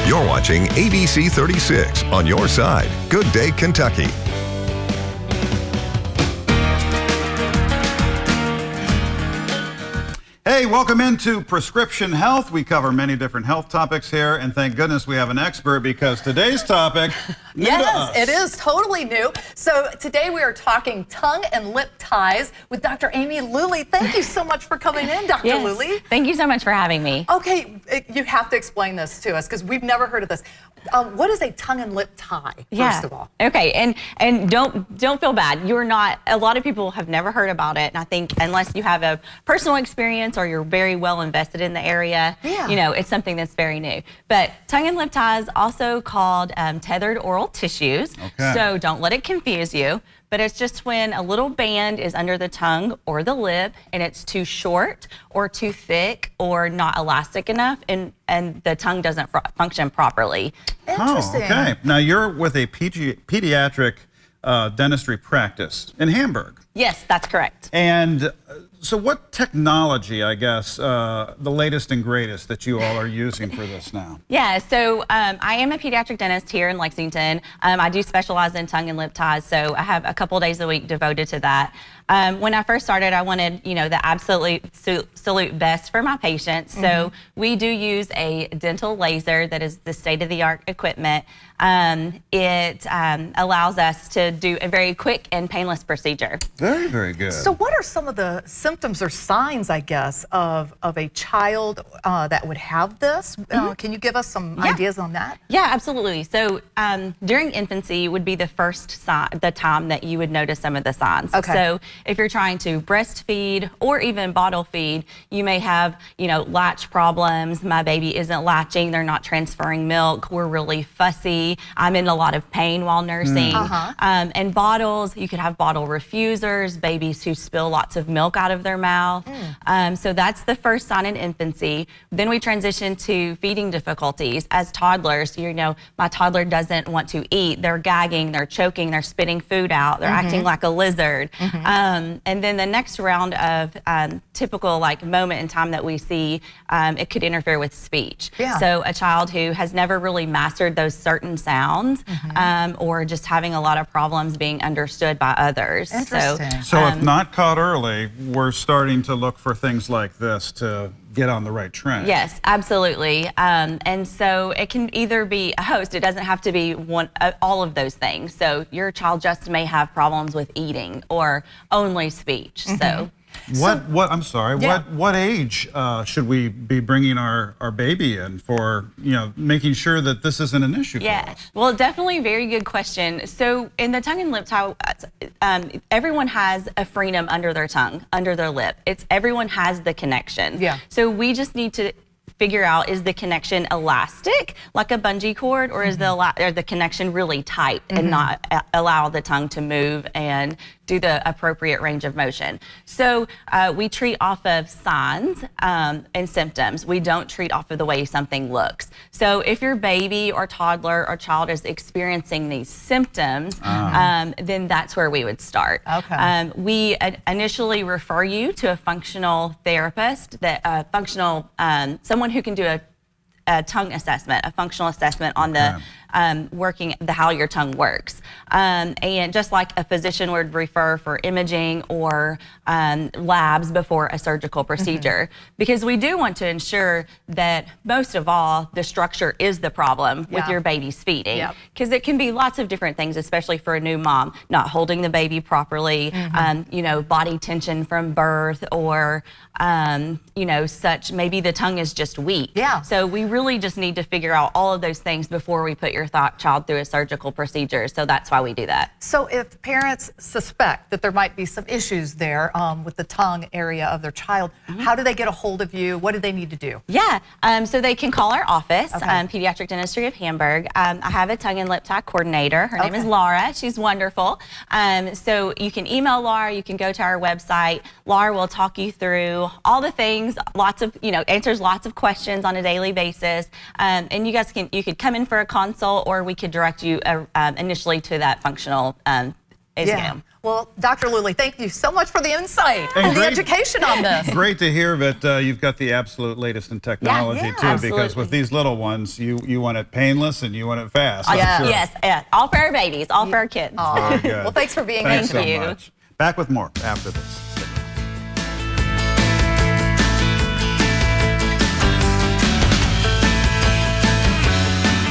You're watching ABC 36 on your side. Good Day, Kentucky. Hey, welcome into Prescription Health. We cover many different health topics here, and thank goodness we have an expert because today's topic, new to us. Yes, it is totally new. So today we are talking tongue and lip ties with Dr. Amy Luley. Thank you so much for coming in, Dr. Yes. Luley. Thank you so much for having me. Okay, you have to explain this to us because we've never heard of this. What is a tongue and lip tie, first of all? Okay, and don't feel bad. You're not, a lot of people have never heard about it, and I think unless you have a personal experience or you're very well invested in the area, you know, it's something that's very new. But tongue and lip ties, also called tethered oral tissues, so don't let it confuse you. But it's just when a little band is under the tongue or the lip and it's too short or too thick or not elastic enough and the tongue doesn't function properly. Interesting. Oh, okay. Now you're with a pediatric dentistry practice in Hamburg. Yes, that's correct. And so what technology, I guess, the latest and greatest that you all are using for this now? Yeah, so I am a pediatric dentist here in Lexington. I do specialize in tongue and lip ties, so I have a couple days a week devoted to that. When I first started, I wanted, you know, the absolute best for my patients. So we do use a dental laser that is the state-of-the-art equipment. It allows us to do a very quick and painless procedure. Very, very good. So what are some of the symptoms or signs, I guess, of a child that would have this? Can you give us some ideas on that? Yeah, absolutely. So during infancy would be the first the time that you would notice some of the signs. Okay. So if you're trying to breastfeed or even bottle feed, you may have, you know, latch problems. My baby isn't latching. They're not transferring milk. We're really fussy. I'm in a lot of pain while nursing. And bottles, you could have bottle refusers, babies who spill lots of milk out of their mouth. So that's the first sign in infancy. Then we transition to feeding difficulties. As toddlers, you know, my toddler doesn't want to eat. They're gagging, they're choking, they're spitting food out, they're acting like a lizard. And then the next round of typical like moment in time that we see, it could interfere with speech. So a child who has never really mastered those certain sounds or just having a lot of problems being understood by others. Interesting. So if not caught early, we're starting to look for things like this to get on the right track. Yes, absolutely. And so it can either be a host. It doesn't have to be all of those things. So your child just may have problems with eating or only speech. What age should we be bringing our baby in for, you know, making sure that this isn't an issue for us? Well, definitely very good question. So in the tongue and lip tie, everyone has a frenum under their tongue, under their lip. Everyone has the connection. So we just need to figure out, is the connection elastic like a bungee cord, or is the connection really tight and not allow the tongue to move and do the appropriate range of motion. So we treat off of signs and symptoms. We don't treat off of the way something looks. So if your baby or toddler or child is experiencing these symptoms, then that's where we would start. We initially refer you to a functional therapist, someone who can do a tongue assessment, a functional assessment on the how your tongue works. And just like a physician would refer for imaging or labs before a surgical procedure, because we do want to ensure that most of all, the structure is the problem with your baby's feeding. Because it can be lots of different things, especially for a new mom, not holding the baby properly, you know, body tension from birth, or you know, maybe the tongue is just weak. So we really just need to figure out all of those things before we put your child through a surgical procedure. So that's why we do that. So if parents suspect that there might be some issues there with the tongue area of their child, how do they get a hold of you? What do they need to do? So they can call our office, Pediatric Dentistry of Hamburg. I have a tongue and lip tie coordinator. Her name is Laura. She's wonderful. So you can email Laura. You can go to our website. Laura will talk you through all the things, answers lots of questions on a daily basis. And you could come in for a consult, or we could direct you initially to that functional go. Well, Dr. Luley, thank you so much for the insight and the education on this. Great to hear that you've got the absolute latest in technology too, because with these little ones, you want it painless and you want it fast. Yes, all for our babies, all for our kids. Very good. Well, thanks for being here. Thank you. Much. Back with more after this.